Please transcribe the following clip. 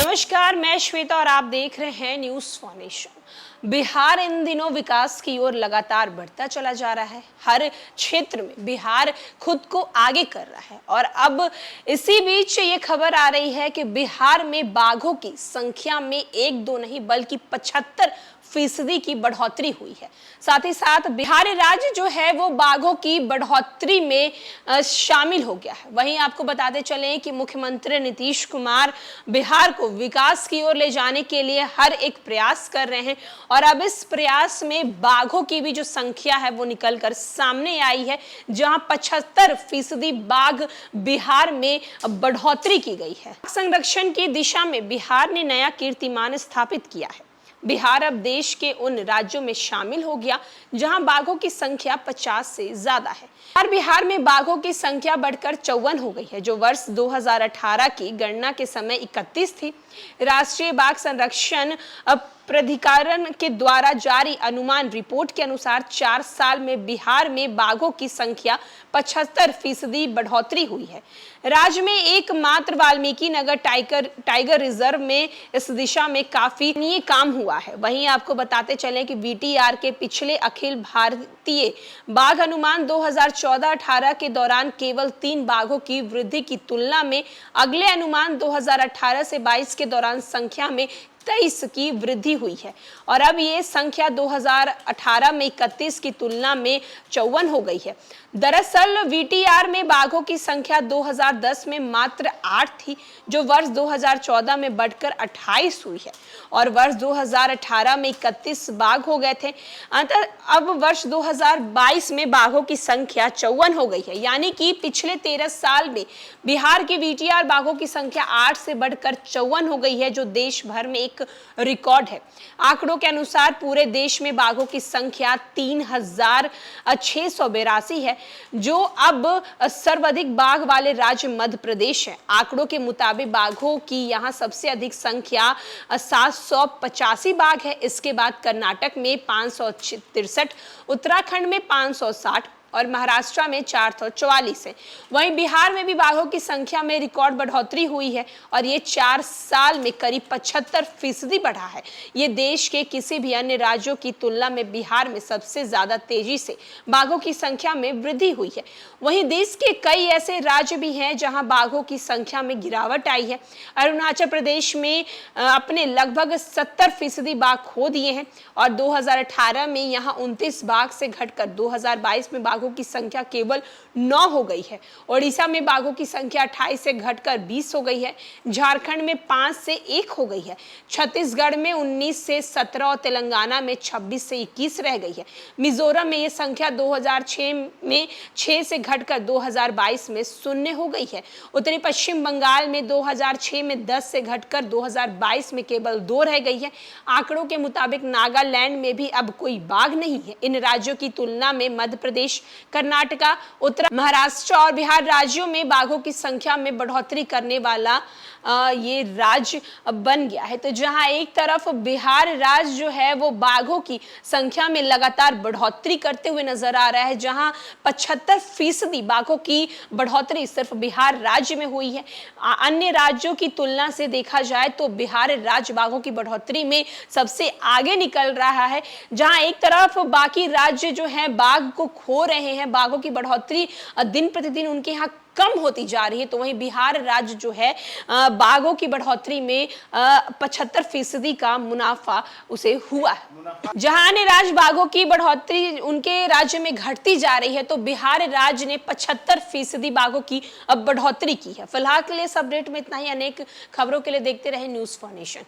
नमस्कार, मैं श्वेता और आप देख रहे हैं न्यूज फॉर्मेशन। बिहार इन दिनों विकास की ओर लगातार बढ़ता चला जा रहा है। हर क्षेत्र में बिहार खुद को आगे कर रहा है और अब इसी बीच ये खबर आ रही है कि बिहार में बाघों की संख्या में एक दो नहीं बल्कि 75% की बढ़ोतरी हुई है। साथ ही साथ बिहार राज्य जो है वो बाघों की बढ़ोतरी में शामिल हो गया है। वहीं आपको बताते चलें कि मुख्यमंत्री नीतीश कुमार बिहार को विकास की ओर ले जाने के लिए हर एक प्रयास कर रहे हैं और अब इस प्रयास में बाघों की भी जो संख्या है वो निकलकर सामने आई है, जहां 75% बाघ बिहार में बढ़ोतरी की गई है। संरक्षण की दिशा में बिहार ने नया कीर्तिमान स्थापित किया है। बिहार अब देश के उन राज्यों में शामिल हो गया जहां बाघों की संख्या 50 से ज्यादा है। और बिहार में बाघों की संख्या बढ़कर 54 हो गई है, जो वर्ष 2018 की गणना के समय 31 थी। राष्ट्रीय बाघ संरक्षण प्राधिकरण के द्वारा जारी अनुमान रिपोर्ट के अनुसार 4 साल में बिहार में बाघों की संख्या 75% बढ़ोतरी हुई है। राज्य में एकमात्र वाल्मीकि नगर टाइगर रिजर्व में इस दिशा में काफी काम हुआ है। वहीं आपको बताते चलें कि VTR के पिछले अखिल भारतीय बाघ अनुमान 2014-18 के दौरान केवल 3 बाघों की वृद्धि की तुलना में अगले अनुमान 2018 से 22 के दौरान संख्या में 23 की वृद्धि हुई है और अब ये संख्या 2018 में 31 की तुलना में 54 हो गई है। दरअसल VTR में बाघों की संख्या 2010 में मात्र 8 थी, जो वर्ष 2014 में बढ़कर 28 हुई है और वर्ष 2018 में 31 बाघ हो गए थे। अंतर अब वर्ष 2022 में बाघों की संख्या 54 हो गई है, यानी कि पिछले 13 साल में बिहार की VTR बाघों की संख्या 8 से बढ़कर 54 हो गई है, जो देश भर में एक रिकॉर्ड है। आंकड़ों के अनुसार पूरे देश में बाघों की संख्या 3682 है, जो अब सर्वाधिक बाघ वाले राज्य मध्य प्रदेश है। आंकड़ों के मुताबिक बाघों की यहां सबसे अधिक संख्या 785 बाघ है। इसके बाद कर्नाटक में 563, उत्तराखंड में 560 और महाराष्ट्र में 444 है। वहीं बिहार में भी बाघों की संख्या में रिकॉर्ड बढ़ोतरी हुई है और ये 4 साल में करीब 75% बढ़ा है। ये देश के किसी भी अन्य राज्यों की तुलना में बिहार में सबसे ज्यादा तेजी से बाघों की संख्या में वृद्धि हुई है। वहीं देश के कई ऐसे राज्य भी हैं जहां बाघों की संख्या में गिरावट आई है। अरुणाचल प्रदेश में अपने लगभग 70% बाघ खो दिए हैं और 2018 में यहाँ 29 बाघ से घटकर 2022 में बाघों की संख्या केवल 9 हो गई है। ओडिशा में बाघों की संख्या 28 से घटकर 20 हो गई है। झारखंड में 5 से 1 हो गई है। छत्तीसगढ़ में 19 से 17 और तेलंगाना में 26 से 21 रह गई है। मिजोरम में यह संख्या 2006 में 6 से घटकर 2022 में 0 हो गई है। उत्तरी पश्चिम बंगाल में 2006 में 10 से घटकर 2022 में केवल 2 रह गई है। आंकड़ों के मुताबिक नागालैंड में भी अब कोई बाघ नहीं है। इन राज्यों की तुलना में मध्य प्रदेश, कर्नाटका, उत्तर महाराष्ट्र और बिहार राज्यों में बाघों की संख्या में बढ़ोतरी करने वाला ये राज्य बन गया है। तो जहां एक तरफ बिहार राज्य जो है वो बाघों की संख्या में लगातार बढ़ोतरी करते हुए नजर आ रहा है, जहां 75% बाघों की बढ़ोतरी सिर्फ बिहार राज्य में हुई है। अन्य राज्यों की तुलना से देखा जाए तो बिहार राज्य बाघों की बढ़ोतरी में सबसे आगे निकल रहा है। जहां एक तरफ बाकी राज्य जो है बाघ को खो रहे हैं, बाघों की बढ़ोतरी दिन प्रतिदिन उनके यहाँ कम होती जा रही है, तो वहीं बिहार राज्य जो है बाघों की बढ़ोतरी में 75% का मुनाफा उसे हुआ है। जहां अन्य राज्य बाघों की बढ़ोतरी उनके राज्य में घटती जा रही है, तो बिहार राज्य ने 75% बाघों की अब बढ़ोतरी की है। फिलहाल के लिए इस अपडेट में इतना ही। अनेक खबरों के लिए देखते रहे न्यूज फॉर्मेशन।